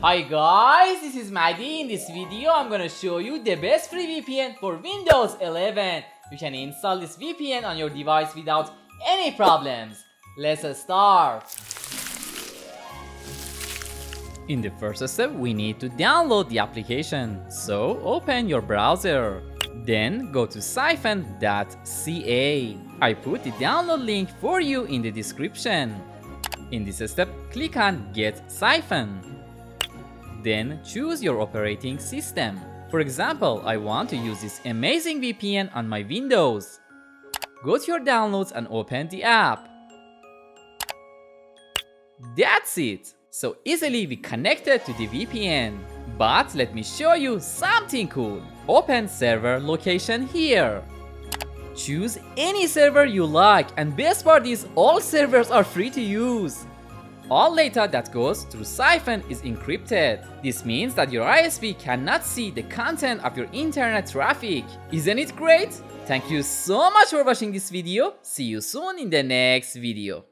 Hi guys, this is Maggie. In this video, I'm gonna show you the best free VPN for Windows 11. You can install this VPN on your device without any problems. Let's start. In the first step, we need to download the application. So open your browser. Then go to Psiphon.ca. I put the download link for you in the description. In this step, click on Get Psiphon. Then choose your operating system. For example, I want to use this amazing VPN on my Windows. Go to your downloads and open the app. That's it! So easily we connected to the VPN. But let me show you something cool. Open server location here. Choose any server you like, and best part is all servers are free to use. All data that goes through Psiphon is encrypted. This means that your ISP cannot see the content of your internet traffic. Isn't it great? Thank you so much for watching this video. See you soon in the next video.